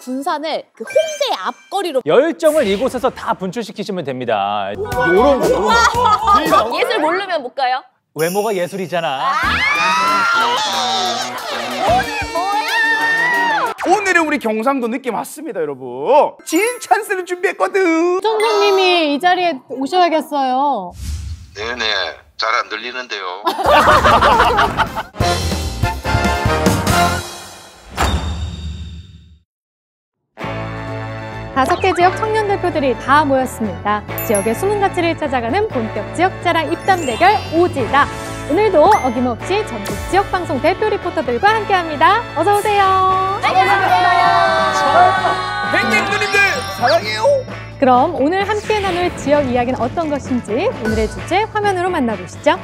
군산을 그 홍대 앞거리로 열정을 이곳에서 다 분출시키시면 됩니다. 요런 예술 모르면 못 가요? 외모가 예술이잖아. 오늘 뭐야? 오늘은 우리 경상도 느낌 왔습니다, 여러분. 진 찬스를 준비했거든. 총장님이 이 자리에 오셔야겠어요. 네네, 잘 안 들리는데요. 다섯 개 지역 청년 대표들이 다 모였습니다. 지역의 숨은 가치를 찾아가는 본격 지역자랑 입담 대결 오지다. 오늘도 어김없이 전국 지역방송 대표 리포터들과 함께합니다. 어서 오세요. 팬님들 사랑해요. 그럼 오늘 함께 나눌 지역 이야기는 어떤 것인지 오늘의 주제 화면으로 만나보시죠.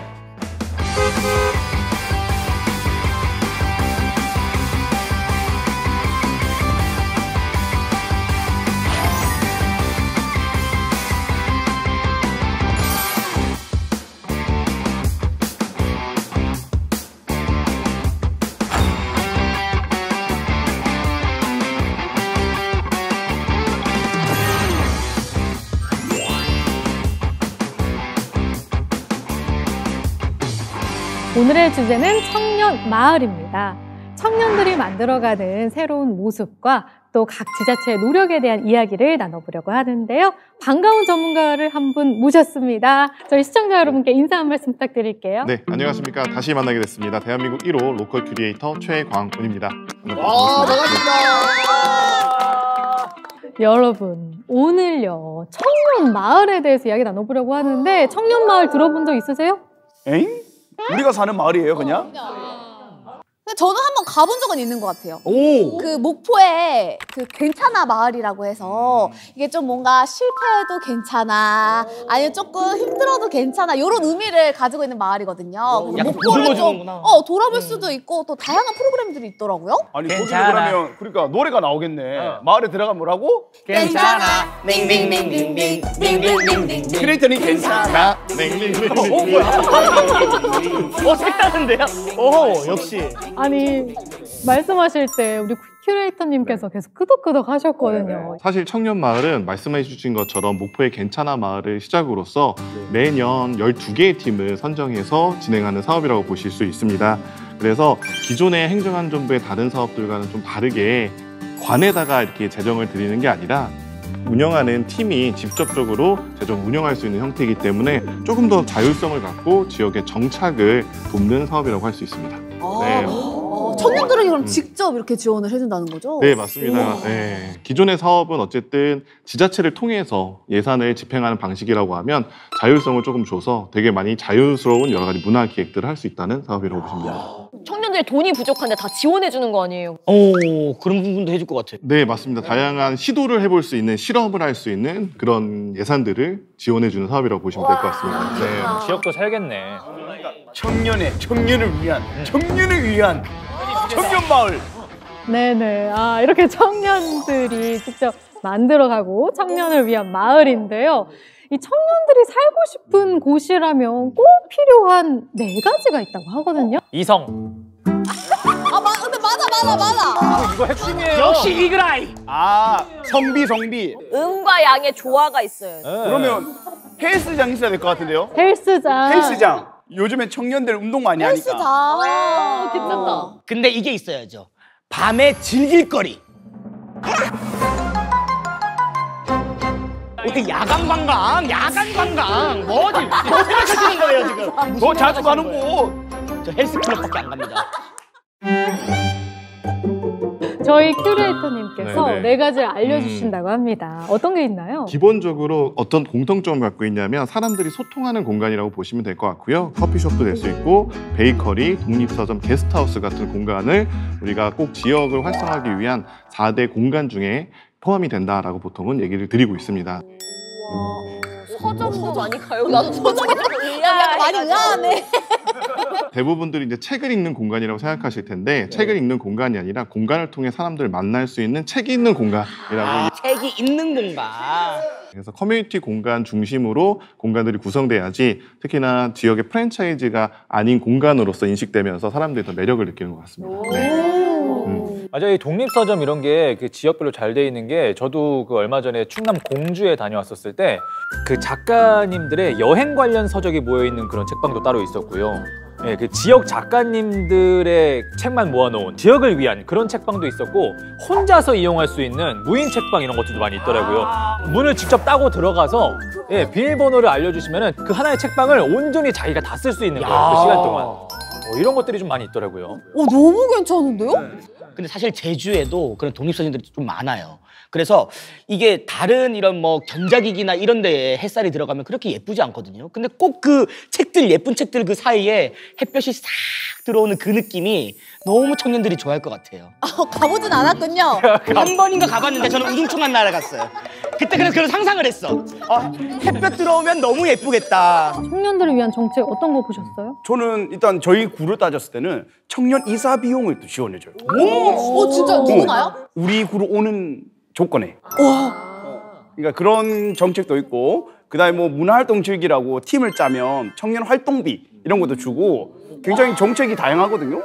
오늘의 주제는 청년 마을입니다. 청년들이 만들어가는 새로운 모습과 또 각 지자체의 노력에 대한 이야기를 나눠보려고 하는데요. 반가운 전문가를 한 분 모셨습니다. 저희 시청자 여러분께 인사 한 말씀 부탁드릴게요. 네, 안녕하십니까. 다시 만나게 됐습니다. 대한민국 1호 로컬 크리에이터 최광훈입니다. 반갑습니다. 여러분, 오늘요 청년 마을에 대해서 이야기 나눠보려고 하는데 청년 마을 들어본 적 있으세요? 에잉? 우리가 사는 마을이에요, 그냥? 저는 한번 가본 적은 있는 것 같아요. 오! 그 목포에 그 괜찮아 마을이라고 해서 이게 좀 뭔가 실패해도 괜찮아, 아니면 조금 힘들어도 괜찮아 이런 의미를 가지고 있는 마을이거든요. 약간 목포를 좀 보듬어주는구나. 돌아볼 수도 있고 또 다양한 프로그램들이 있더라고요. 아니, 괜찮아. 거기 그러면 그러니까 노래가 나오겠네. 마을에 들어가면 뭐라고? 괜찮아. 크리에이터는 괜찮아. 색다른데요? 역시. 아니, 말씀하실 때 우리 큐레이터님께서 계속 끄덕끄덕 하셨거든요. 사실 청년 마을은 말씀해 주신 것처럼 목포의 괜찮아 마을을 시작으로서 매년 12개의 팀을 선정해서 진행하는 사업이라고 보실 수 있습니다. 그래서 기존의 행정안전부의 다른 사업들과는 좀 다르게 관에다가 이렇게 재정을 드리는 게 아니라 운영하는 팀이 직접적으로 재정 운영할 수 있는 형태이기 때문에 조금 더 자율성을 갖고 지역의 정착을 돕는 사업이라고 할 수 있습니다. 네. 청년들에게 그럼 직접 이렇게 지원을 해준다는 거죠? 네, 맞습니다. 네. 기존의 사업은 어쨌든 지자체를 통해서 예산을 집행하는 방식이라고 하면 자율성을 조금 줘서 되게 많이 자유스러운 여러 가지 문화 기획들을 할 수 있다는 사업이라고 보시면 됩니다. 청년들이 돈이 부족한데 다 지원해주는 거 아니에요? 그런 부분도 해줄 것 같아. 네, 맞습니다. 다양한 시도를 해볼 수 있는, 실험을 할 수 있는 그런 예산들을 지원해주는 사업이라고 보시면 될 것 같습니다. 네. 지역도 살겠네. 청년을 위한 청년 마을. 네네. 아, 이렇게 청년들이 직접 만들어가고 청년을 위한 마을인데요. 이 청년들이 살고 싶은 곳이라면 꼭 필요한 4가지가 있다고 하거든요. 이성. 근데 맞아. 이거 핵심이에요. 역시 이그라이. 성비. 음과 양의 조화가 있어요. 그러면 헬스장 있어야 될 것 같은데요? 헬스장. 요즘엔 청년들 운동 많이 하니까. 헬스장. 괜찮다. 근데 이게 있어야죠. 밤에 즐길 거리. 어떻게 야간 관광 뭐 생각하시는 거예요 지금? 너 자주 가는 곳. 저 헬스클럽밖에 안 갑니다. 저희 큐레이터님께서 네네. 4가지를 알려주신다고 합니다. 어떤 게 있나요? 기본적으로 어떤 공통점을 갖고 있냐면 사람들이 소통하는 공간이라고 보시면 될 것 같고요. 커피숍도 될 수 있고 베이커리, 독립서점, 게스트하우스 같은 공간을 우리가 꼭 지역을 활성화하기 위한 4대 공간 중에 포함이 된다라고 보통은 얘기를 드리고 있습니다. 서점도 많이 가요. 나도 서점에 약간 많이 의아하네. 대부분들이 이제 책을 읽는 공간이라고 생각하실 텐데 책을 읽는 공간이 아니라 공간을 통해 사람들을 만날 수 있는 책이 있는 공간이라고 책이 있는 공간. 그래서 커뮤니티 공간 중심으로 공간들이 구성돼야지 특히나 지역의 프랜차이즈가 아닌 공간으로서 인식되면서 사람들이 더 매력을 느끼는 것 같습니다. 네. 맞아요. 이 독립서점 이런 게 그 지역별로 잘 돼 있는 게 저도 그 얼마 전에 충남 공주에 다녀왔었을 때 그 작가님들의 여행 관련 서적이 모여 있는 그런 책방도 따로 있었고요. 예, 그 지역 작가님들의 책만 모아놓은 지역을 위한 그런 책방도 있었고 혼자서 이용할 수 있는 무인 책방 이런 것들도 많이 있더라고요. 문을 직접 따고 들어가서 예, 비밀번호를 알려주시면은 그 하나의 책방을 온전히 자기가 다 쓸 수 있는 거예요. 그 시간 동안. 이런 것들이 좀 많이 있더라고요. 너무 괜찮은데요? 근데 사실 제주에도 그런 독립서점들이 좀 많아요. 그래서 이게 다른 이런 뭐 전자기기나 이런 데에 햇살이 들어가면 그렇게 예쁘지 않거든요. 근데 꼭 그 책들, 예쁜 책들 그 사이에 햇볕이 싹 들어오는 그 느낌이 너무 청년들이 좋아할 것 같아요. 가보진 않았군요. 한 번인가 가봤는데 저는 우중충한 나라 갔어요. 그때 그래서 그런 상상을 했어. 햇볕 들어오면 너무 예쁘겠다. 청년들을 위한 정책 어떤 거 보셨어요? 저는 일단 저희 구를 따졌을 때는 청년 이사 비용을 또 지원해줘요. 진짜 누구나요? 우리 구로 오는 조건에. 그러니까 그런 정책도 있고, 그다음에 뭐 문화활동 즐기라고 팀을 짜면 청년 활동비 이런 것도 주고 굉장히 정책이 다양하거든요.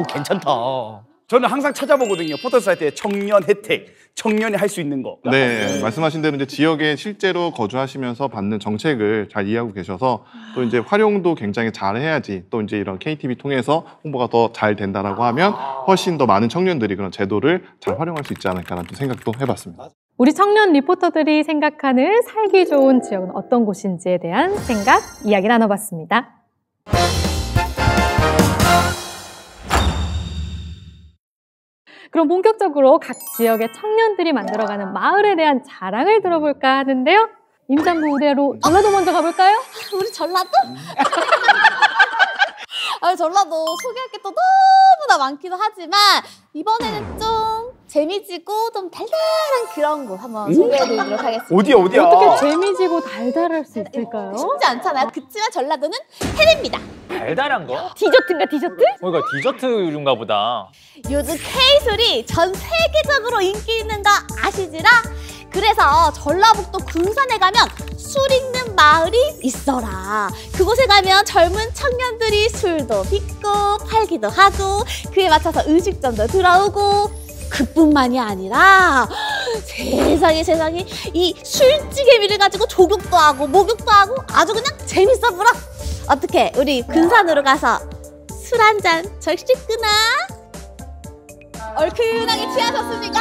괜찮다. 저는 항상 찾아보거든요. 포털사이트에 청년 혜택, 청년이 할 수 있는 거. 네, 말씀하신 대로 이제 지역에 실제로 거주하시면서 받는 정책을 잘 이해하고 계셔서 또 이제 활용도 굉장히 잘 해야지 또 이제 이런 KTV 통해서 홍보가 더 잘 된다라고 하면 훨씬 더 많은 청년들이 그런 제도를 잘 활용할 수 있지 않을까라는 생각도 해봤습니다. 우리 청년 리포터들이 생각하는 살기 좋은 지역은 어떤 곳인지에 대한 생각, 이야기 나눠봤습니다. 그럼 본격적으로 각 지역의 청년들이 만들어가는 마을에 대한 자랑을 들어볼까 하는데요. 임산부 우대로 전라도 먼저 가볼까요? 우리 전라도? 전라도 소개할 게 또 너무나 많기도 하지만 이번에는 좀 재미지고 좀 달달한 그런 곳 한번 소개해드리도록 하겠습니다. 어디야? 어떻게 재미지고 달달할 수 있을까요? 쉽지 않잖아요. 그치만 전라도는 해냅니다. 달달한 거? 디저트인가 디저트? 이거 디저트류인가 보다. 요즘 K술이 전 세계적으로 인기 있는 거 아시지라? 그래서 전라북도 군산에 가면 술 있는 마을이 있어라. 그곳에 가면 젊은 청년들이 술도 빚고 팔기도 하고 그에 맞춰서 음식점도 들어오고 그뿐만이 아니라 세상에 이 술찌개미를 가지고 조격도 하고 목욕도 하고 아주 그냥 재밌어 보라. 어떻게 우리 군산으로 가서 술 한 잔 절식구나? 얼큰하게 취하셨습니까?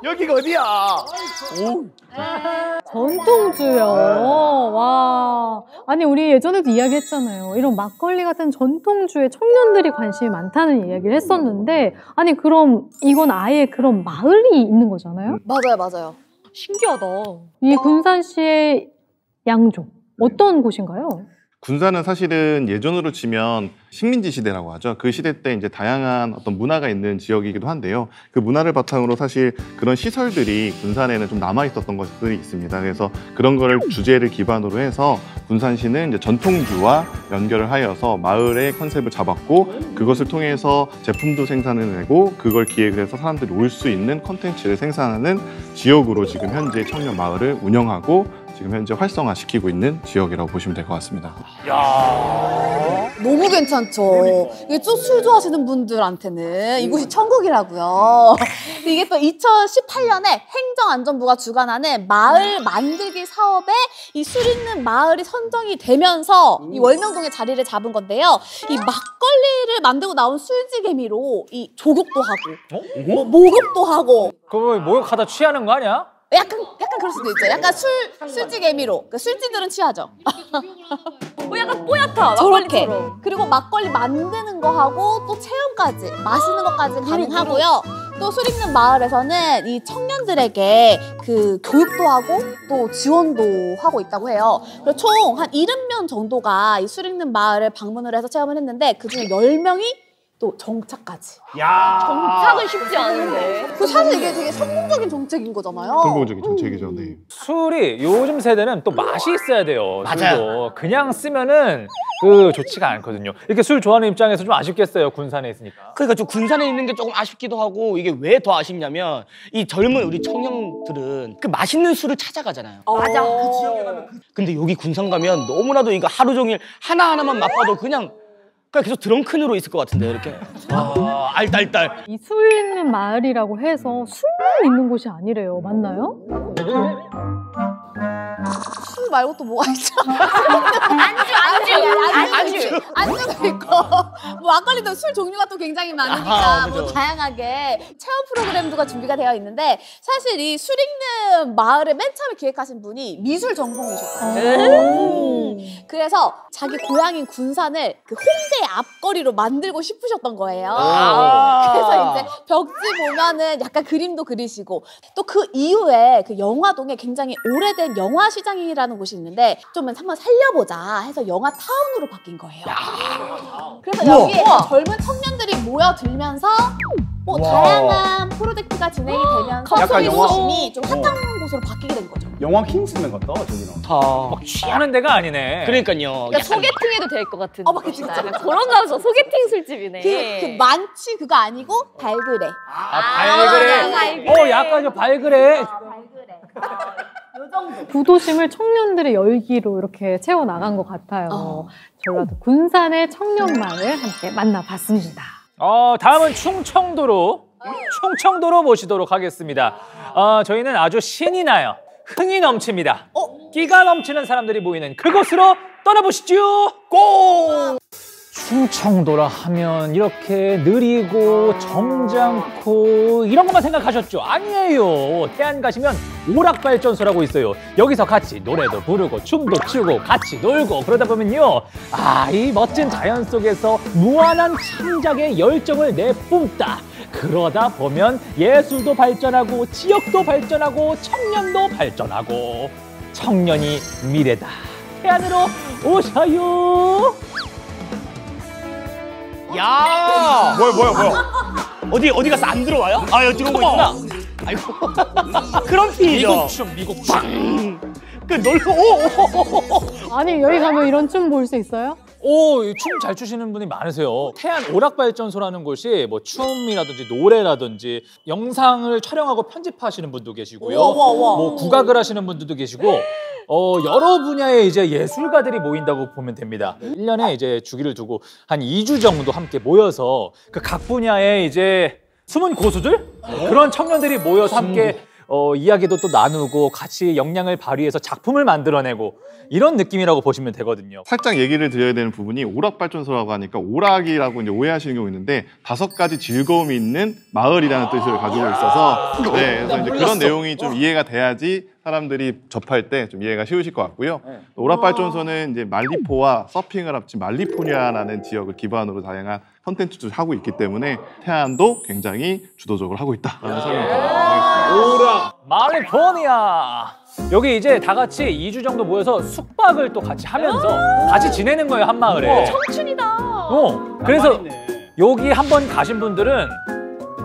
여기가 어디야? 전통주요. 와. 아니, 우리 예전에도 이야기했잖아요. 이런 막걸리 같은 전통주에 청년들이 관심이 많다는 이야기를 했었는데, 아니, 그럼 이건 아예 그런 마을이 있는 거잖아요? 맞아요. 신기하다. 이 군산시의 양조, 어떤 곳인가요? 군산은 사실은 예전으로 치면 식민지 시대라고 하죠. 그 시대 때 이제 다양한 어떤 문화가 있는 지역이기도 한데요. 그 문화를 바탕으로 사실 그런 시설들이 군산에는 좀 남아 있었던 것들이 있습니다. 그래서 그런 거를 주제를 기반으로 해서 군산시는 이제 전통주와 연결을 하여서 마을의 컨셉을 잡았고 그것을 통해서 제품도 생산을 내고 그걸 기획을 해서 사람들이 올 수 있는 콘텐츠를 생산하는 지역으로 지금 현재 청년 마을을 운영하고 지금 현재 활성화시키고 있는 지역이라고 보시면 될 것 같습니다. 너무 괜찮죠. 이게 좀 술 좋아하시는 분들한테는 이곳이 천국이라고요. 이게 또 2018년에 행정안전부가 주관하는 마을 만들기 사업에 이 술 있는 마을이 선정이 되면서 이 월명동에 자리를 잡은 건데요. 이 막걸리를 만들고 나온 술지개미로 이 조격도 하고 목욕도 하고 그거 목욕하다 취하는 거 아니야? 약간 그럴 수도 있죠. 약간 술지개미로. 그러니까 술지들은 취하죠. 약간 뽀얗다. 저렇게. 막걸리처럼. 그리고 막걸리 만드는 거 하고 또 체험까지, 마시는 것까지 가능하고요. 또 술 있는 마을에서는 이 청년들에게 그 교육도 하고 또 지원도 하고 있다고 해요. 그래서 총 한 70명 정도가 이 술 있는 마을을 방문을 해서 체험을 했는데 그중에 10명이 또 정착까지. 정착은 쉽지 않은데. 그 사실 이게 되게 성공적인 정책인 거잖아요. 성공적인 정책이죠. 네. 술이 요즘 세대는 또 맛이 있어야 돼요. 맞아요. 술도. 그냥 쓰면은 그 좋지가 않거든요. 이렇게 술 좋아하는 입장에서 좀 아쉽겠어요. 군산에 있으니까. 그러니까 좀 군산에 있는 게 조금 아쉽기도 하고 이게 왜 더 아쉽냐면 이 젊은 우리 청년들은 그 맛있는 술을 찾아가잖아요. 맞아. 근데 여기 군산 가면 너무나도 이거 하루 종일 하나하나만 맛봐도 그냥 계속 드렁큰으로 있을 것 같은데 이렇게. 알딸딸. 이 술 있는 마을이라고 해서 술만 있는 곳이 아니래요. 맞나요? 술 말고 또 뭐가 있죠? 안주도 있고 뭐 막걸리도 술 종류가 또 굉장히 많으니까 뭐 다양하게 체험 프로그램도가 준비가 되어 있는데 사실 이 술 읽는 마을을 맨 처음에 기획하신 분이 미술 전공이셨어요. 그래서 자기 고향인 군산을 그 홍대 앞거리로 만들고 싶으셨던 거예요. 그래서 이제 벽지 보면은 약간 그림도 그리시고 또 그 이후에 그 영화동에 굉장히 오래된 영화 시장이라는 곳이 있는데 좀 한번 살려보자 해서 영화 타운으로 바뀐 거예요. 그래서 여기에 젊은 청년들이 모여들면서 뭐 다양한 프로젝트가 진행이 되면서 약간 영화- 도심이 좀 핫한 곳으로 바뀌게 된 거죠. 영화 킹스맨 같다 저기는. 막 취하는 데가 아니네. 그러니까요. 그러니까 소개팅해도 될 것 같은. 막 그치, 그치. 약간 그런 가서 소개팅 술집이네. 그 만취 그거 아니고 발그레. 발그레. 약간 좀 발그레. 부도심을 청년들의 열기로 이렇게 채워나간 것 같아요. 전라도 군산의 청년마을 함께 만나봤습니다. 다음은 충청도로 모시도록 하겠습니다. 저희는 아주 신이 나요. 흥이 넘칩니다. 끼가 넘치는 사람들이 모이는 그곳으로 떠나보시죠. 고! 충청도라 하면 이렇게 느리고 점잖고 이런 것만 생각하셨죠? 아니에요. 태안 가시면 오락발전소라고 있어요. 여기서 같이 노래도 부르고 춤도 추고 같이 놀고 그러다 보면요. 이 멋진 자연 속에서 무한한 창작의 열정을 내뿜다. 그러다 보면 예술도 발전하고 지역도 발전하고 청년도 발전하고 청년이 미래다. 태안으로 오셔요. 야. 뭐야? 어디 가서 안 들어와요? 여기 들어오고 있구나. 아이고. 그런 피이죠. 미국 춤. 그 놀고. 아니 여기 가면 이런 춤 볼 수 있어요? 춤 잘 추시는 분이 많으세요. 태안 오락발전소라는 곳이 뭐 춤이라든지 노래라든지 영상을 촬영하고 편집하시는 분도 계시고요. 뭐 국악을 하시는 분들도 계시고 여러 분야의 이제 예술가들이 모인다고 보면 됩니다. 1년에 이제 주기를 두고 한 2주 정도 함께 모여서 그 각 분야의 이제 숨은 고수들? 그런 청년들이 모여서 함께 이야기도 또 나누고 같이 역량을 발휘해서 작품을 만들어내고 이런 느낌이라고 보시면 되거든요. 살짝 얘기를 드려야 되는 부분이 오락발전소라고 하니까 오락이라고 이제 오해하시는 경우 있는데 5가지 즐거움이 있는 마을이라는 뜻을 가지고 있어서 그래서 이제 그런 내용이 좀 이해가 돼야지 사람들이 접할 때 좀 이해가 쉬우실 것 같고요. 오락발전소는 이제 말리포와 서핑을 합친 말리포니아라는 지역을 기반으로 다양한 컨텐츠를 하고 있기 때문에 태안도 굉장히 주도적으로 하고 있다라는 설명을 드리겠습니다. 오락 말리포니아. 여기 이제 다 같이 2주 정도 모여서 숙박을 또 같이 하면서 같이 지내는 거예요, 한 마을에. 청춘이다. 그래서 여기 한번 가신 분들은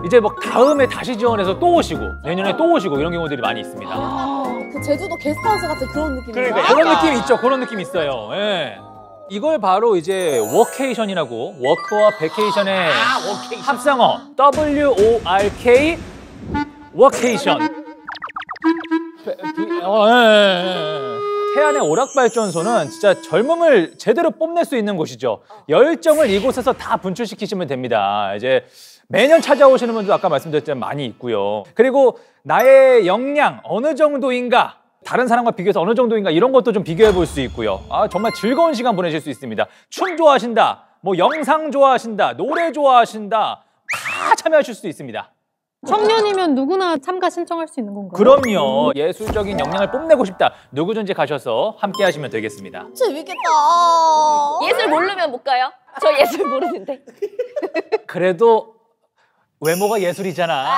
이제 뭐 다음에 다시 지원해서 또 오시고 내년에 또 오시고 이런 경우들이 많이 있습니다. 그 제주도 게스트하우스 같은 그런 느낌이에요. 그러니까 그런 느낌 있죠. 그런 느낌 있어요. 예. 이걸 바로 이제 워케이션이라고 워크와 베케이션의 합성어 WORK 워케이션. 태안의 오락발전소는 진짜 젊음을 제대로 뽐낼 수 있는 곳이죠. 열정을 이곳에서 다 분출시키시면 됩니다. 이제 매년 찾아오시는 분도 아까 말씀드렸지만 많이 있고요. 그리고 나의 역량 어느 정도인가, 다른 사람과 비교해서 어느 정도인가 이런 것도 좀 비교해 볼 수 있고요. 정말 즐거운 시간 보내실 수 있습니다. 춤 좋아하신다, 뭐 영상 좋아하신다, 노래 좋아하신다 다 참여하실 수 있습니다. 청년이면 누구나 참가 신청할 수 있는 건가요? 그럼요. 예술적인 역량을 뽐내고 싶다. 누구든지 가셔서 함께 하시면 되겠습니다. 재밌겠다. 예술 모르면 못 가요? 저 예술 모르는데. 그래도 외모가 예술이잖아.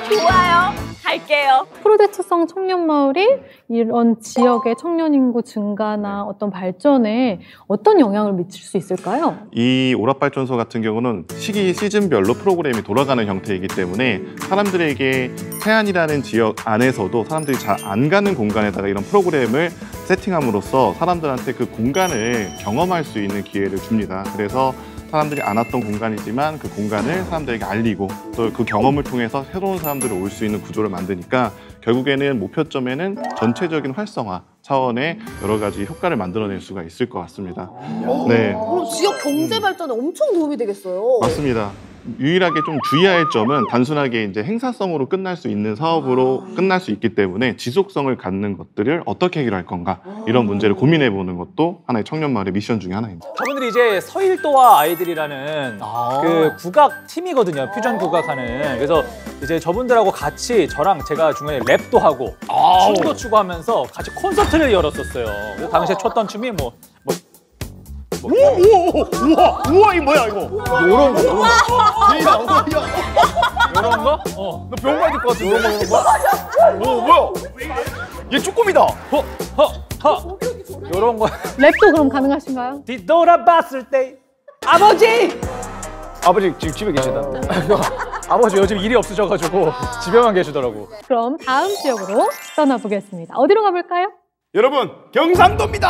좋아요. 갈게요. 프로젝트성 청년마을이 이런 지역의 청년 인구 증가나 어떤 발전에 어떤 영향을 미칠 수 있을까요? 이 오락발전소 같은 경우는 시즌별로 프로그램이 돌아가는 형태이기 때문에 사람들에게 태안이라는 지역 안에서도 사람들이 잘 안 가는 공간에다가 이런 프로그램을 세팅함으로써 사람들한테 그 공간을 경험할 수 있는 기회를 줍니다. 그래서 사람들이 안 왔던 공간이지만 그 공간을 사람들에게 알리고 또 그 경험을 통해서 새로운 사람들이 올 수 있는 구조를 만드니까 결국에는 목표점에는 전체적인 활성화, 차원의 여러 가지 효과를 만들어낼 수가 있을 것 같습니다. 네, 그럼 지역 경제 발전에 엄청 도움이 되겠어요. 맞습니다. 유일하게 좀 주의해야 할 점은 단순하게 이제 행사성으로 끝날 수 있는 사업으로 끝날 수 있기 때문에 지속성을 갖는 것들을 어떻게 해결할 건가 이런 문제를 고민해 보는 것도 하나의 청년마을의 미션 중에 하나입니다. 저분들이 이제 서일도와 아이들이라는 그 국악 팀이거든요. 퓨전 국악하는. 그래서 이제 저분들하고 같이 저랑 제가 중간에 랩도 하고 춤도 추고 하면서 같이 콘서트를 열었었어요. 그래서 당시에 췄던 춤이 우와 이 뭐야 이거? 요런 거. 요런 거? 너 병원 가야 될 것 같은데. 뭐야? 얘 쭈꾸미다. 요런 거. 랩도 그럼 가능하신가요? 뒤돌아봤을 때 아버지! 아버지 지금 집에 계시다. 아버지 요즘 일이 없으셔가지고 집에만 계시더라고. 그럼 다음 지역으로 떠나보겠습니다. 어디로 가볼까요? 여러분 경상도입니다.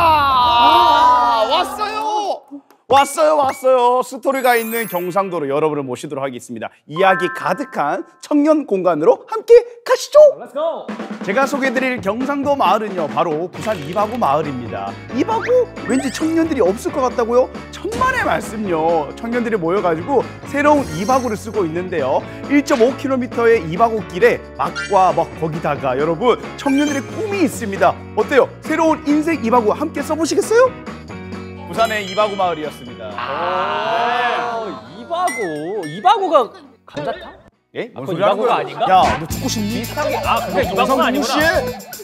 왔어요. 스토리가 있는 경상도로 여러분을 모시도록 하겠습니다. 이야기 가득한 청년 공간으로 함께 가시죠. Let's go. 제가 소개해드릴 경상도 마을은요 바로 부산 이바구 마을입니다. 이바구? 왠지 청년들이 없을 것 같다고요? 천만의 말씀요. 청년들이 모여가지고 새로운 이바구를 쓰고 있는데요. 1.5km의 이바구 길에 막과 거기다가 여러분 청년들의 꿈이 있습니다. 어때요? 새로운 인생 이바구 함께 써보시겠어요? 부산의 이바구 마을이었습니다. 이바구가 감자탕? 예? 그건 이바구가 아닌가? 야, 너 죽고 싶니? 비슷하게. 그게 이바구가 아니구나.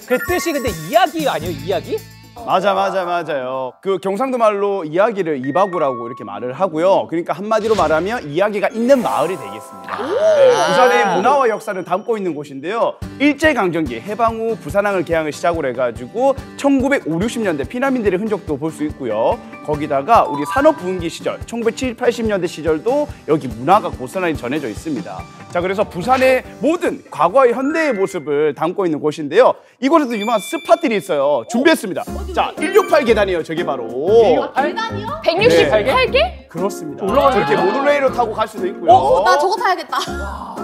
그 뜻이 근데 이야기 아니에요? 이야기? 맞아요. 그 경상도 말로 이야기를 이바구라고 이렇게 말을 하고요. 그러니까 한마디로 말하면 이야기가 있는 마을이 되겠습니다. 네, 부산의 문화와 역사를 담고 있는 곳인데요. 일제강점기 해방 후 부산항을 개항을 시작으로 해가지고 1950, 60년대 피난민들의 흔적도 볼 수 있고요. 거기다가 우리 산업부흥기 시절 1970, 80년대 시절도 여기 문화가 고스란히 전해져 있습니다. 자, 그래서 부산의 모든 과거의 현대의 모습을 담고 있는 곳인데요. 이곳에도 유명한 스팟들이 있어요. 준비했습니다. 자, 168 계단이에요. 저게 바로. 계단이요? 168개? 그렇습니다. 저렇게 모노레일로 타고 갈 수도 있고요. 나 저거 타야겠다.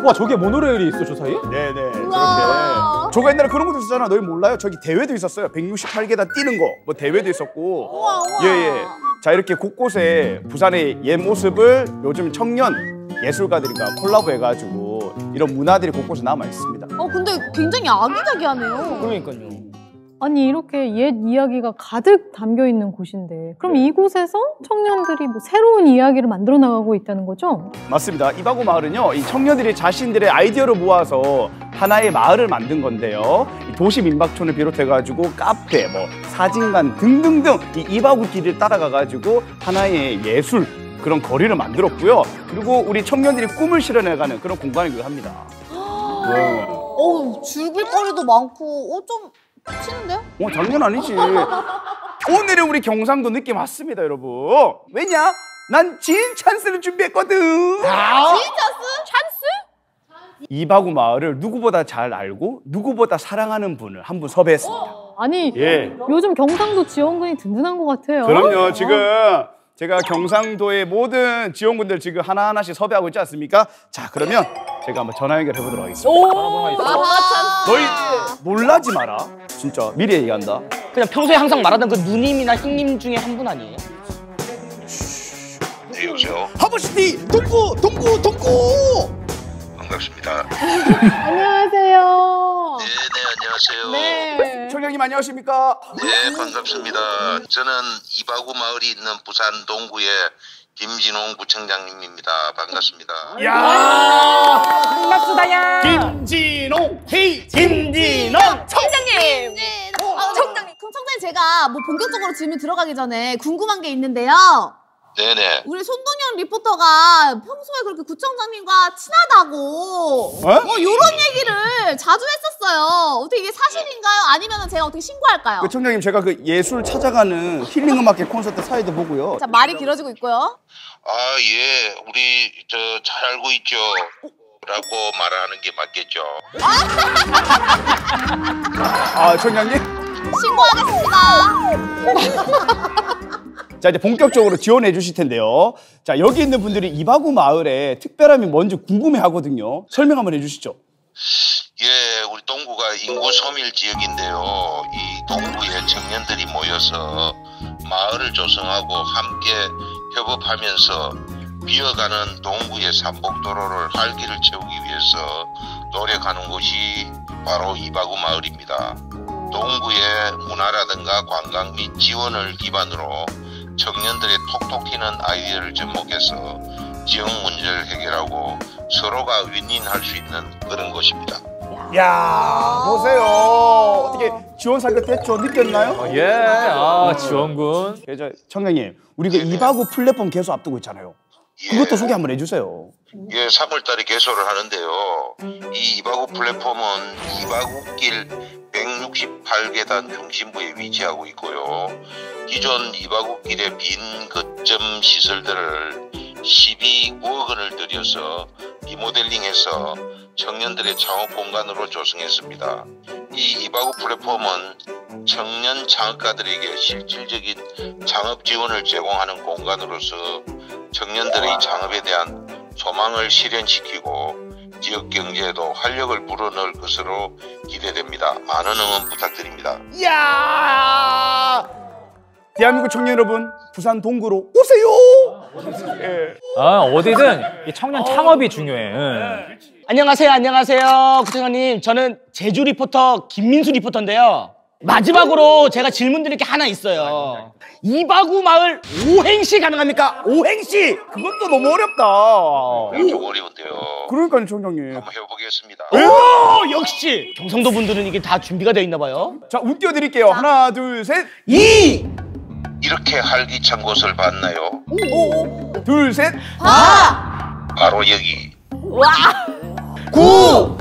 와, 저게 모노레일이 있어, 저 사이에? 네네. 우와. 저렇게. 저거 옛날에 그런 것도 있었잖아. 너희 몰라요? 저기 대회도 있었어요. 168계단 뛰는 거. 뭐 대회도 있었고. 우와. 예. 자, 이렇게 곳곳에 부산의 옛 모습을 요즘 청년 예술가들과 콜라보해가지고 이런 문화들이 곳곳에 남아 있습니다. 근데 굉장히 아기자기하네요. 그러니까요. 아니 이렇게 옛 이야기가 가득 담겨 있는 곳인데 그럼 이곳에서 청년들이 뭐 새로운 이야기를 만들어 나가고 있다는 거죠? 맞습니다. 이바구 마을은요, 이 청년들이 자신들의 아이디어를 모아서 하나의 마을을 만든 건데요. 도시 민박촌을 비롯해가지고 카페, 사진관 등등등 이 이바구 길을 따라가가지고 하나의 예술 그런 거리를 만들었고요. 그리고 우리 청년들이 꿈을 실현해가는 그런 공간이기도 합니다. 네. 즐길거리도 많고 좀 치는데요? 장난 아니지. 오늘은 우리 경상도 느낌 왔습니다, 여러분. 왜냐? 난 진 찬스를 준비했거든. 진 찬스? 이바구 마을을 누구보다 잘 알고 누구보다 사랑하는 분을 한 분 섭외했습니다. 아니 예. 요즘 경상도 지원군이 든든한 것 같아요. 그럼요. 지금 제가 경상도의 모든 지원군들 지금 하나하나씩 섭외하고 있지 않습니까? 자, 그러면 제가 한번 전화 연결해 보도록 하겠습니다. 너희 놀라지 마라. 진짜 미리 얘기한다. 그냥 평소에 항상 말하던 그 누님이나 형님 중에 한 분 아니에요? 네, 여보세요. 하버시티 동구. 반갑습니다. 안녕하세요. 네, 안녕하세요. 네. 청장님 안녕하십니까? 네, 반갑습니다. 저는 이바구 마을이 있는 부산 동구의 김진홍 구청장님입니다. 반갑습니다. 야, 반갑습니다. 김진홍, 김진홍. 청장님! 청장님. 그럼 청장님 제가 본격적으로 질문 들어가기 전에 궁금한 게 있는데요. 네네. 우리 손동현 리포터가 평소에 그렇게 구청장님과 친하다고 이런 얘기를 자주 했었어요. 어떻게 이게 사실인가요? 아니면 제가 어떻게 신고할까요? 그 청장님, 제가 그 예술 찾아가는 힐링 음악회 콘서트 사회도 보고요. 자, 말이 길어지고 있고요. 예. 우리 잘 알고 있죠. 라고 말하는 게 맞겠죠. 청장님. 신고하겠습니다. 자, 이제 본격적으로 지원해 주실 텐데요. 자, 여기 있는 분들이 이바구 마을의 특별함이 뭔지 궁금해 하거든요. 설명 한번 해 주시죠. 예, 우리 동구가 인구 소밀 지역인데요. 이 동구에 청년들이 모여서 마을을 조성하고 함께 협업하면서 비어가는 동구의 삼복도로를 활기를 채우기 위해서 노력하는 곳이 바로 이바구 마을입니다. 동구의 문화라든가 관광 및 지원을 기반으로 청년들의 톡톡 튀는 아이디어를 접목해서 지역 문제를 해결하고 서로가 윈윈할 수 있는 그런 곳입니다. 야, 보세요. 어떻게 지원 사격 됐죠? 느꼈나요? 예, 지원군. 저 청장님, 우리가 이바구 플랫폼 개소 앞두고 있잖아요. 그것도 소개 한번 해주세요. 예, 3월달에 개소를 하는데요. 이 이바구 플랫폼은 이바구길 168계단 중심부에 위치하고 있고요. 기존 이바구길의 빈 거점 시설들을 12억 원을 들여서 리모델링해서 청년들의 창업 공간으로 조성했습니다. 이 이바구 플랫폼은 청년 창업가들에게 실질적인 창업 지원을 제공하는 공간으로서 청년들의 창업에 대한 소망을 실현시키고 지역 경제에도 활력을 불어넣을 것으로 기대됩니다. 많은 응원 부탁드립니다. 이야! 대한민국 청년 여러분, 부산 동구로 오세요! 예. 어디든 이 청년 창업이 중요해. 예. 안녕하세요, 구청장님. 저는 제주 리포터 김민수 리포터인데요. 마지막으로 제가 질문드릴 게 하나 있어요. 이바구 마을 오행시 가능합니까? 오행시! 그것도 너무 어렵다. 좀 어려운데요. 그러니까요, 청장님. 한번 해보겠습니다. 오, 역시! 경상도 분들은 이게 다 준비가 되어 있나 봐요. 자, 운 띄워드릴게요. 하나, 둘, 셋. 이! 이렇게 활기찬 곳을 봤나요? 둘, 셋. 바로 여기. 와. 구!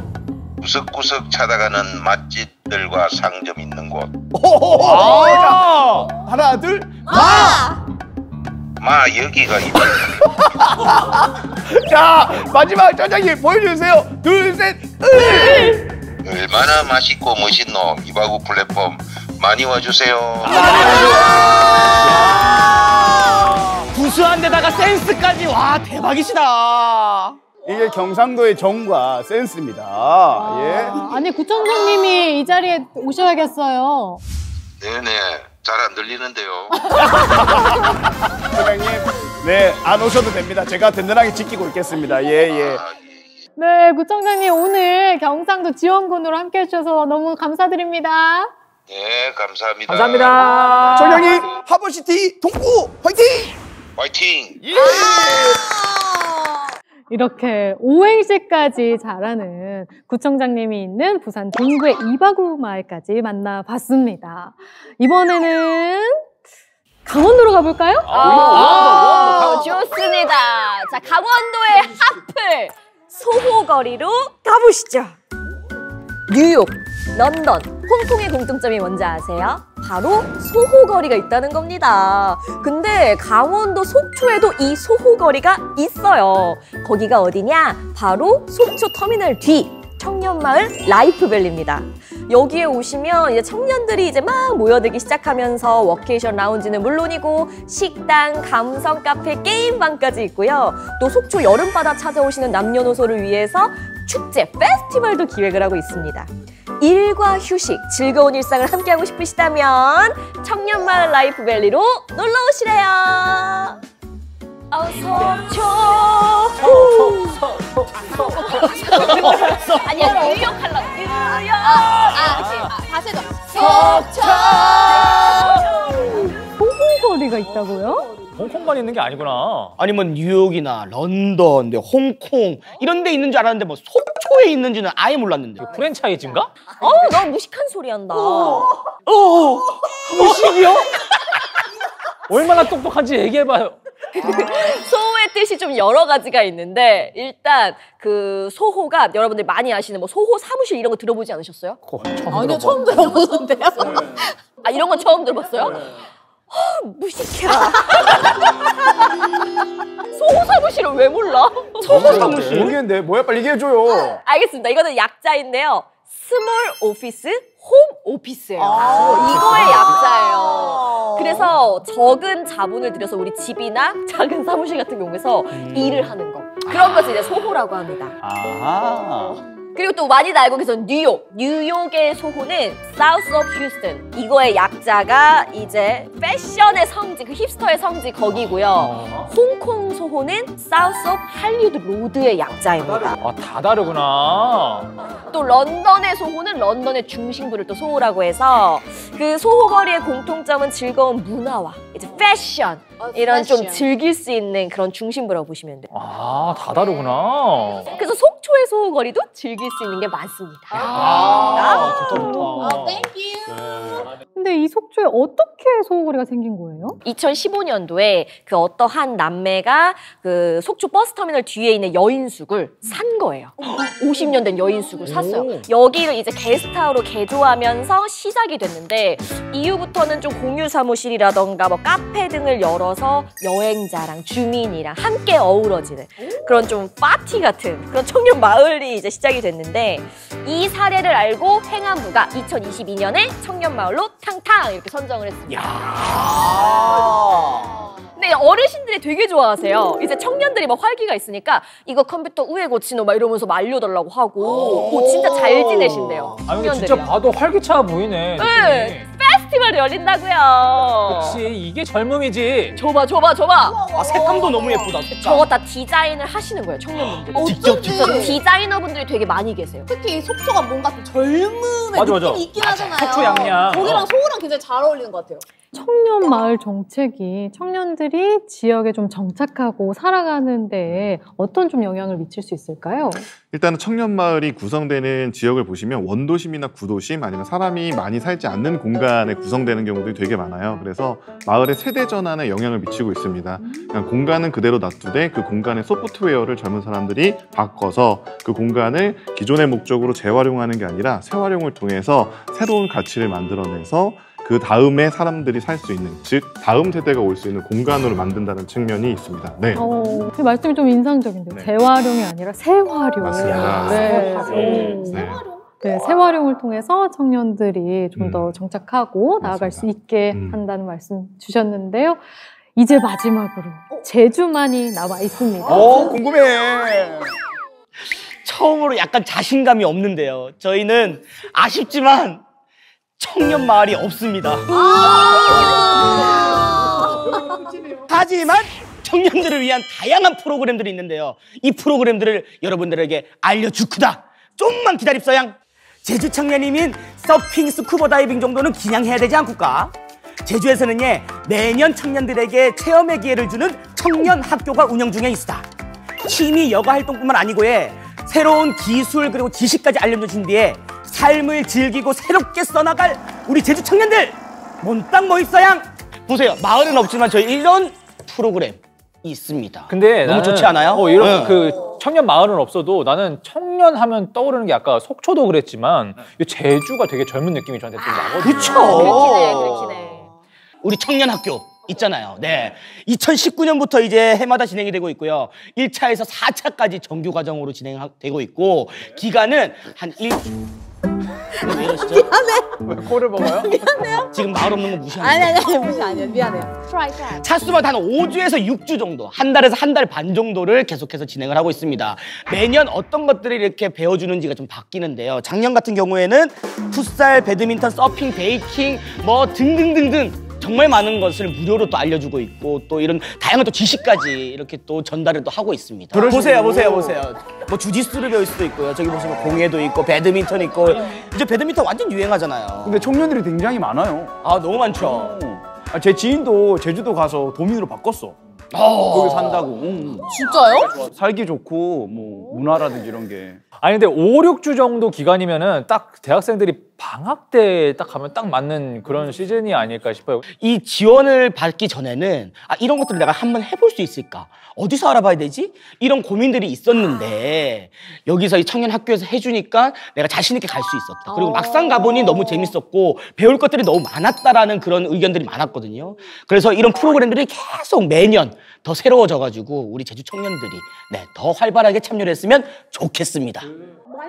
구석구석 찾아가는 맛집들과 상점 있는 곳. 자, 하나, 둘. 마 여기가 있다. 자, 마지막 청장님 보여주세요. 둘, 셋. 얼마나 맛있고 멋있노. 이바구 플랫폼 많이 와주세요. 구수한 데다가 센스까지. 와, 대박이시다. 이게 경상도의 정과 센스입니다. 예. 아니 구청장님이 이 자리에 오셔야겠어요. 네네. 잘 안 들리는데요. 청장님, 네, 안 오셔도 됩니다. 제가 든든하게 지키고 있겠습니다. 예. 네, 구청장님 오늘 경상도 지원군으로 함께해 주셔서 너무 감사드립니다. 네, 감사합니다. 감사합니다. 청장님, 하버시티 동구 화이팅! 화이팅! 예! 이렇게 오행시까지 잘하는 구청장님이 있는 부산 동구의 이바구 마을까지 만나봤습니다. 이번에는 강원도로 가볼까요? 좋습니다. 자, 강원도의 핫플 소호거리로 가보시죠. 뉴욕, 런던, 홍콩의 공통점이 뭔지 아세요? 바로 소호거리가 있다는 겁니다. 근데 강원도 속초에도 이 소호거리가 있어요. 거기가 어디냐? 바로 속초 터미널 뒤 청년마을 라이프밸리입니다. 여기에 오시면 이제 청년들이 이제 막 모여들기 시작하면서 워케이션 라운지는 물론이고 식당, 감성 카페, 게임방까지 있고요. 또 속초 여름바다 찾아오시는 남녀노소를 위해서 축제, 페스티벌도 기획을 하고 있습니다. 일과 휴식, 즐거운 일상을 함께하고 싶으시다면 청년마을 라이프밸리로 놀러오시래요. 속초. 아니야, 뉴욕 할라. 뉴욕. 다시 해줘. 소호거리가 있다고요? 홍콩만 있는 게 아니구나. 아니 뭐 뉴욕이나 런던, 홍콩 이런 데 있는 줄 알았는데 뭐 속초에 있는지는 아예 몰랐는데. 프랜차이즈인가? 너 무식한 소리 한다. 무식이요? 얼마나 똑똑한지 얘기해봐요. 소호의 뜻이 좀 여러 가지가 있는데 일단 그 소호가 여러분들 많이 아시는 뭐 소호 사무실 이런 거 들어보지 않으셨어요? 아니요, 처음 들어보는데요. 아, 이런 건 처음 들어봤어요? 무식해. 소호 사무실을 왜 몰라? 소호 사무실? 모르겠는데 뭐야, 빨리 얘기해줘요. 알겠습니다. 이거는 약자인데요. 스몰 오피스, 홈 오피스예요. 이거의 약자예요. 그래서 적은 자본을 들여서 우리 집이나 작은 사무실 같은 경우에서 일을 하는 거. 그런 것을 이제 소호라고 합니다. 그리고 또 많이들 알고 계신 뉴욕의 소호는 South of Houston. 이거의 약자가 이제 패션의 성지, 그 힙스터의 성지 거기고요. 홍콩 소호는 South of Hollywood Road의 약자입니다. 아, 다 다르구나. 또 런던의 소호는 런던의 중심부를 또 소호라고 해서 그 소호 거리의 공통점은 즐거운 문화와 이제 패션 이런 좀 즐길 수 있는 그런 중심부라고 보시면 돼요. 아, 다 다르구나. 그래서 속초의 소호 거리도 즐길 수 있는 게 많습니다. 좋다. 근데 이 속초에 어떻게 소호거리가 생긴 거예요? 2015년도에 그 어떠한 남매가 그 속초 버스터미널 뒤에 있는 여인숙을 산 거예요. 50년 된 여인숙을 샀어요. 여기를 이제 게스트하우스로 개조하면서 시작이 됐는데 이후부터는 좀 공유 사무실이라던가 뭐 카페 등을 열어서 여행자랑 주민이랑 함께 어우러지는 그런 좀 파티 같은 그런 청년 마을이 이제 시작이 됐는데 이 사례를 알고 행안부가 2022년에 청년 마을로 탕탕 이렇게 선정을 했습니다. 근데 어르신들이 되게 좋아하세요. 이제 청년들이 막 활기가 있으니까 이거 컴퓨터 우회 고치노 막 이러면서 막 알려달라고 하고 진짜 잘 지내신대요. 아, 근데 진짜 청년들이랑. 봐도 활기차 보이네. 네, 페스티벌이 열린다고요. 그렇지, 이게 젊음이지. 줘봐. 아, 색감도 너무 예쁘다. 색감. 저거 다 디자인을 하시는 거예요, 청년분들이. 직접 디자이너분들이 되게 많이 계세요. 특히 속초가 뭔가 좀 젊음의 맞아. 느낌이 있긴 하잖아요. 속초 양양. 거기랑 소호랑 굉장히 잘 어울리는 것 같아요. 청년 마을 정책이 청년들이 지역에 좀 정착하고 살아가는 데에 어떤 좀 영향을 미칠 수 있을까요? 일단은 청년마을이 구성되는 지역을 보시면 원도심이나 구도심 아니면 사람이 많이 살지 않는 공간에 구성되는 경우들이 되게 많아요. 그래서 마을의 세대 전환에 영향을 미치고 있습니다. 그냥 공간은 그대로 놔두되 그 공간의 소프트웨어를 젊은 사람들이 바꿔서 그 공간을 기존의 목적으로 재활용하는 게 아니라 새활용을 통해서 새로운 가치를 만들어내서 그 다음에 사람들이 살 수 있는, 즉 다음 세대가 올 수 있는 공간으로 만든다는 측면이 있습니다. 네. 이 말씀이 좀 인상적인데요. 네. 재활용이 아니라 새활용. 맞습니다. 네. 네. 네, 새활용을 통해서 청년들이 좀 더 정착하고 나아갈 수 있게 한다는 말씀 주셨는데요. 이제 마지막으로 제주만이 남아 있습니다. 궁금해. 처음으로 약간 자신감이 없는데요. 저희는 아쉽지만 청년 마을이 없습니다. 하지만 청년들을 위한 다양한 프로그램들이 있는데요. 이 프로그램들을 여러분들에게 알려주크다. 좀만 기다립소양. 제주 청년이면 서핑, 스쿠버 다이빙 정도는 그냥 해야 되지 않을까? 제주에서는 매년 청년들에게 체험의 기회를 주는 청년 학교가 운영 중에 있다. 취미 여가 활동뿐만 아니고 새로운 기술 그리고 지식까지 알려주신 뒤에 삶을 즐기고 새롭게 써나갈 우리 제주 청년들 몬땅 뭐 있어양. 보세요, 마을은 없지만 저희 이런 프로그램 있습니다. 근데 너무 나는, 좋지 않아요? 이런 그 청년 마을은 없어도 나는 청년 하면 떠오르는 게 아까 속초도 그랬지만 이 제주가 되게 젊은 느낌이 저한테 좀 나거든요. 그렇긴 우리 청년 학교 있잖아요. 네. 2019년부터 이제 해마다 진행이 되고 있고요. 1차에서 4차까지 정규 과정으로 진행되고 있고 기간은 한 왜 이러시죠? 왜 코를 먹어요? 지금 마을 없는 거 무시하는 거예요? 아니, 무시 아니에요. 미안해요. 차수마다 한 5주에서 6주 정도, 한 달에서 한 달 반 정도를 계속해서 진행을 하고 있습니다. 매년 어떤 것들을 이렇게 배워주는지가 좀 바뀌는데요. 작년 같은 경우에는 풋살, 배드민턴, 서핑, 베이킹 뭐 등등등등 정말 많은 것을 무료로 또 알려주고 있고 또 이런 다양한 또 지식까지 이렇게 또 전달을 또 하고 있습니다. 보세요. 뭐 주짓수를 배울 수도 있고요. 저기 보시면 공예도 있고 배드민턴 있고 이제 배드민턴 완전 유행하잖아요. 근데 청년들이 굉장히 많아요. 아 너무 많죠. 제 지인도 제주도 가서 도민으로 바꿨어. 거기 산다고. 진짜요? 살기 좋고 뭐 문화라든지 이런 게. 아니 근데 5, 6주 정도 기간이면은 딱 대학생들이 방학 때 딱 가면 딱 맞는 그런 시즌이 아닐까 싶어요. 이 지원을 받기 전에는 이런 것들을 내가 한번 해볼 수 있을까? 어디서 알아봐야 되지? 이런 고민들이 있었는데 여기서 이 청년 학교에서 해주니까 내가 자신 있게 갈 수 있었다. 그리고 막상 가보니 너무 재밌었고 배울 것들이 너무 많았다라는 그런 의견들이 많았거든요. 그래서 이런 프로그램들이 계속 매년 더 새로워져가지고 우리 제주 청년들이 더 활발하게 참여를 했으면 좋겠습니다.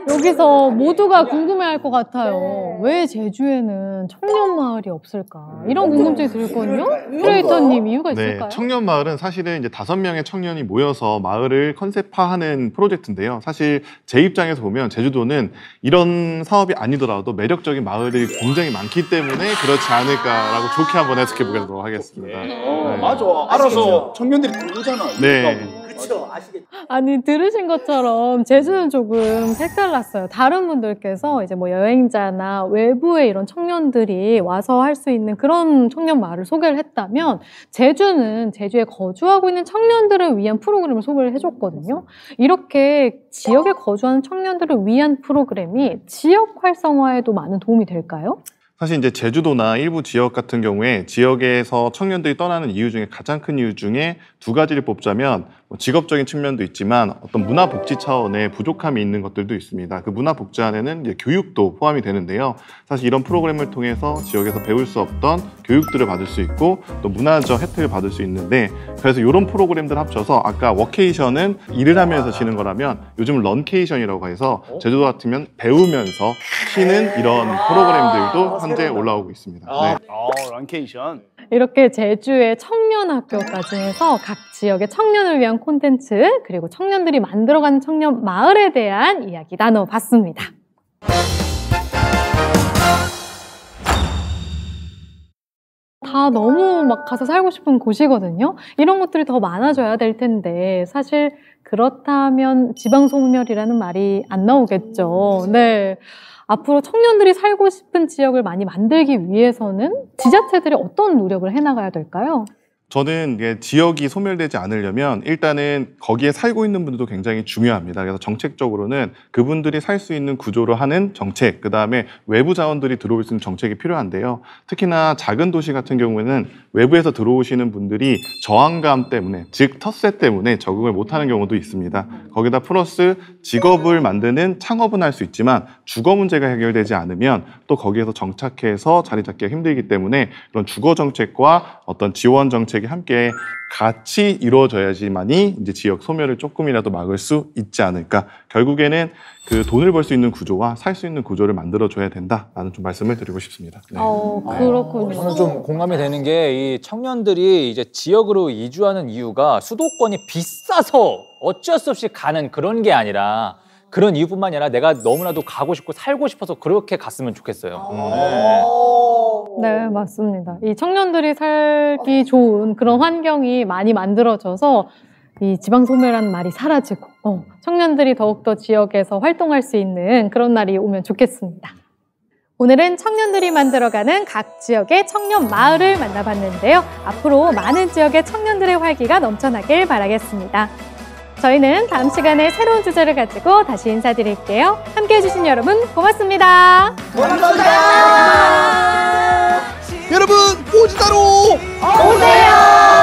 여기서 모두가 궁금해할 것 같아요. 왜 제주에는 청년 마을이 없을까? 이런 궁금증이 들거든요. 큐레이터님 이유가 있을까요? 청년 마을은 사실은 이제 5명의 청년이 모여서 마을을 컨셉화하는 프로젝트인데요. 사실 제 입장에서 보면 제주도는 이런 사업이 아니더라도 매력적인 마을들이 굉장히 많기 때문에 그렇지 않을까라고 좋게 한번 해석해 보도록 하겠습니다. 맞아. 알아서 청년들이 부르잖아. 네. 그렇죠. 아시겠죠? 아니 들으신 것처럼 제주는 조금 색달랐어요. 다른 분들께서 이제 뭐 여행자나 외부의 이런 청년들이 와서 할 수 있는 그런 청년 마을을 소개를 했다면 제주는 제주에 거주하고 있는 청년들을 위한 프로그램을 소개를 해줬거든요. 이렇게 지역에 거주하는 청년들을 위한 프로그램이 지역 활성화에도 많은 도움이 될까요? 사실 이제 제주도나 일부 지역 같은 경우에 지역에서 청년들이 떠나는 이유 중에 가장 큰 이유 중에 2가지를 뽑자면 직업적인 측면도 있지만 어떤 문화복지 차원의 부족함이 있는 것들도 있습니다. 그 문화복지 안에는 이제 교육도 포함이 되는데요. 사실 이런 프로그램을 통해서 지역에서 배울 수 없던 교육들을 받을 수 있고 또 문화적 혜택을 받을 수 있는데 그래서 이런 프로그램들 합쳐서 아까 워케이션은 일을 하면서 쉬는 거라면 요즘 런케이션이라고 해서 제주도 같으면 배우면서 쉬는 이런 프로그램들도 현재 올라오고 있습니다. 네. 런케이션. 이렇게 제주의 청년학교까지 해서 각 지역의 청년을 위한 콘텐츠 그리고 청년들이 만들어가는 청년 마을에 대한 이야기 나눠봤습니다. 다 너무 막 가서 살고 싶은 곳이거든요. 이런 것들이 더 많아져야 될 텐데 사실 그렇다면 지방소멸이라는 말이 안 나오겠죠. 네. 앞으로 청년들이 살고 싶은 지역을 많이 만들기 위해서는 지자체들이 어떤 노력을 해나가야 될까요? 저는 이게 지역이 소멸되지 않으려면 일단은 거기에 살고 있는 분들도 굉장히 중요합니다. 그래서 정책적으로는 그분들이 살 수 있는 구조로 하는 정책, 그다음에 외부 자원들이 들어올 수 있는 정책이 필요한데요. 특히나 작은 도시 같은 경우에는 외부에서 들어오시는 분들이 저항감 때문에, 즉 텃세 때문에 적응을 못하는 경우도 있습니다. 거기다 플러스 직업을 만드는 창업은 할 수 있지만 주거 문제가 해결되지 않으면 또 거기에서 정착해서 자리 잡기가 힘들기 때문에 그런 주거 정책과 어떤 지원 정책이 함께 같이 이루어져야지만이 이제 지역 소멸을 조금이라도 막을 수 있지 않을까. 결국에는 그 돈을 벌 수 있는 구조와 살 수 있는 구조를 만들어줘야 된다라는 좀 말씀을 드리고 싶습니다. 네. 그렇군요. 저는 좀 공감이 되는 게 이 청년들이 이제 지역으로 이주하는 이유가 수도권이 비싸서 어쩔 수 없이 가는 그런 게 아니라 그런 이유뿐만 아니라 내가 너무나도 가고 싶고 살고 싶어서 그렇게 갔으면 좋겠어요. 네, 맞습니다. 이 청년들이 살기 좋은 그런 환경이 많이 만들어져서 이 지방소멸이라는 말이 사라지고 청년들이 더욱더 지역에서 활동할 수 있는 그런 날이 오면 좋겠습니다. 오늘은 청년들이 만들어가는 각 지역의 청년 마을을 만나봤는데요. 앞으로 많은 지역의 청년들의 활기가 넘쳐나길 바라겠습니다. 저희는 다음 시간에 새로운 주제를 가지고 다시 인사드릴게요. 함께해 주신 여러분 고맙습니다. 여러분 오지다로 오세요.